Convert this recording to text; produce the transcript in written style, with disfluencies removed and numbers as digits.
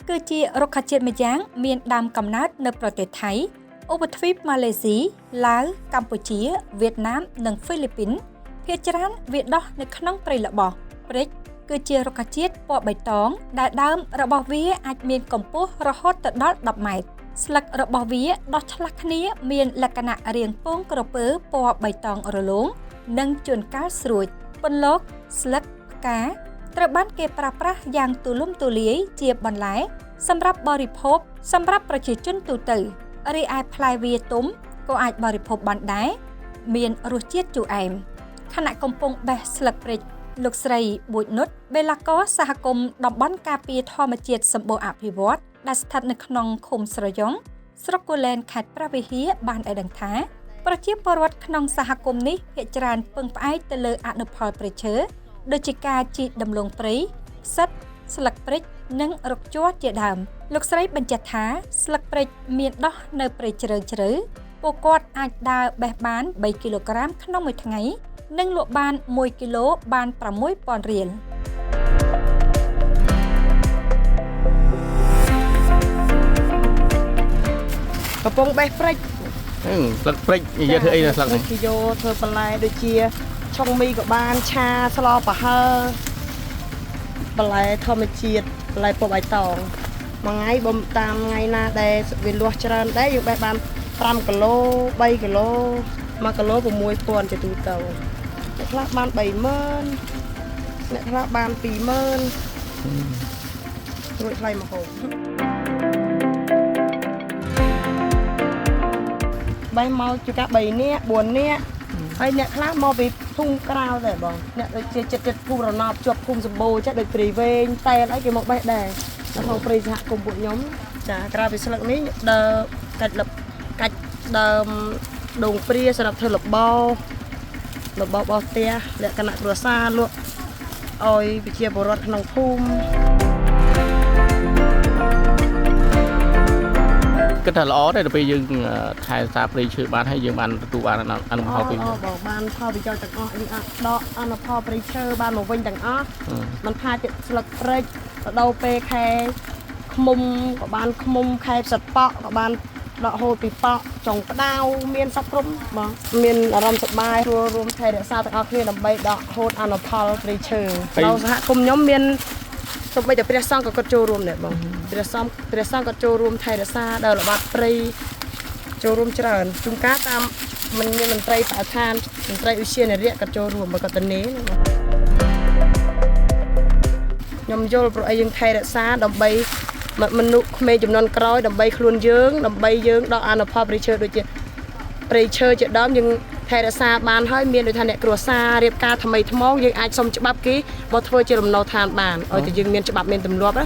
គឺជារុក្ខជាតិម្យ៉ាងមានដើមកំណើតនៅប្រទេសថៃឧបទ្វីបម៉ាឡេស៊ីឡាវកម្ពុជាវៀតណាមនិងហ្វីលីពីនភាគច្រើនវាដុះនៅក្នុងព្រៃល្បោះព្រិចគឺជារុក្ខជាតិពណ៌បៃតងដែលដើមរបស់វាអាចមានកម្ពស់រហូតដល់10ម៉ែត្រស្លឹករបស់វាដុះឆ្លាស់គ្នាមានលក្ខណៈរាងពងក្រពើពណ៌បៃតងរលោងនិងជួនកាលស្រួចពន្លកស្លឹកផ្កាត្រូវបានគេប្រើប្រាស់យ៉ាងទូលំទូលាយជាបន្លែសម្រាប់បរិភោគសម្រាប់ប្រជាជនទូទៅរីឯផ្លែវាទុំក៏អាចបរិភោគបានដែរមានរសជាតិជូរអែមខណៈកំពុងបេះស្លឹកព្រិចលោកស្រីបួចនុតបេឡាកោសហគមន៍តំបន់ការពារធម្មជាតិសម្បូរអភិវឌ្ឍដែលស្ថិតនៅក្នុងឃុំស្រយ៉ុងស្រុកគូលែនខេត្តព្រះវិហារបានឲ្យដឹងថាប្រជាពលរដ្ឋក្នុងសហគមន៍នេះភាគច្រើនពឹងផ្អែកទៅលើអនុផលព្រៃឈើដូចជាការជីកដំឡូងព្រៃផ្សិតស្លឹកព្រិចនិងរុកជ័រជាដើមលោកស្រីបញ្ជាក់ថាស្លឹកព្រិចមានដុះនៅព្រៃជ្រៅពួកគាត់អាចដើរបេះបាន3គីឡូក្រាមក្នុងមួយថ្ងៃនិងលក់បាន1គីឡូបាន 6,000 រៀលកំពុងបេះព្រិចស្លឹកព្រិចនិយាយធ្វើអីនៅស្លឹកនេះគេយកធ្វើបន្លែដូចជាឆុងមីក៏បានឆាស្លប្រហើបន្លែធម្មជាតិបន្លែពណ៌បៃតងមួយថ្ងៃបំតាមថ្ងៃណាដែលវាលាស់ច្រើនដែរយើងបេះបាន5គីឡូ3គីឡូ1គីឡូ6,000ជាទូទៅអ្នកខ្លះបាន30000អ្នកខ្លះបាន20000រួចថ្លៃមកហូបបេះមកជួនកាល3នាក់4នាក់ហើយអ្នកខ្លះមកពីភូមិក្រៅដែរបងអ្នកដូចជាចិត្តភូមិរណបជាប់ភូមិសម្បូរចេះដូចព្រៃវែងតែអីគេមកបេះដែរនៅក្នុងព្រៃសហគមន៍ពួកខ្ញុំចាក្រៅពីស្លឹកនេះដើរកាច់ដើមដូងព្រាសម្រាប់ធ្វើលបោបោះផ្ទះលក្ខណៈគ្រួសារលក់ឲ្យប្រជាពលរដ្ឋក្នុងភូមិគិតថាល្អទេដល់ពេលយើងថែសារព្រៃឈើបានហើយយើងបានទទួលបានអនុផលពីបងបានផលប្រយោជន៍ទាំងអស់យើងអាចដកអនុផលព្រៃឈើបានមកវិញទាំងអស់មិនថាជាស្លឹកព្រិចទៅដល់ពេលខែខ្មុំក៏បានខ្មុំខែផ្សិតប៉ក់ក៏បានដកហូតពីប៉ក់ចុងផ្ដៅមានសពគ្រប់បងមានអារម្មណ៍សប្បាយរួមថែរក្សាទាំងអស់គ្នាដើម្បីដកហូតអនុផលព្រៃឈើដល់សហគមន៍ខ្ញុំមានសូម្បីតែព្រះសង្ឃក៏គាត់ចូលរួមដែរបងព្រះសង្ឃគាត់ចូលរួមថែរក្សាដល់ល្បាតព្រៃចូលរួមច្រើនជួនកាលតាមមិនមានមន្ត្រីបរិស្ថានមន្ត្រីឧទ្យានុរក្សក៏ចូលរួមបើគាត់ទៅនេះខ្ញុំយល់ព្រោះអីយើងថែរក្សាដើម្បីមនុស្សក្មេងចំនួនក្រោយដើម្បីខ្លួនយើងដើម្បីយើងដកអនុផលព្រៃឈើដូចជាព្រៃឈើជាដើមយើងថែរក្សាបានហើយមានដូចថាអ្នកគ្រួសាររៀបការថ្មីថ្មោងយើងអាចសុំច្បាប់គេមកធ្វើជាលំនៅឋានបានឲ្យតែយើងមានច្បាប់មានទម្លាប់ណា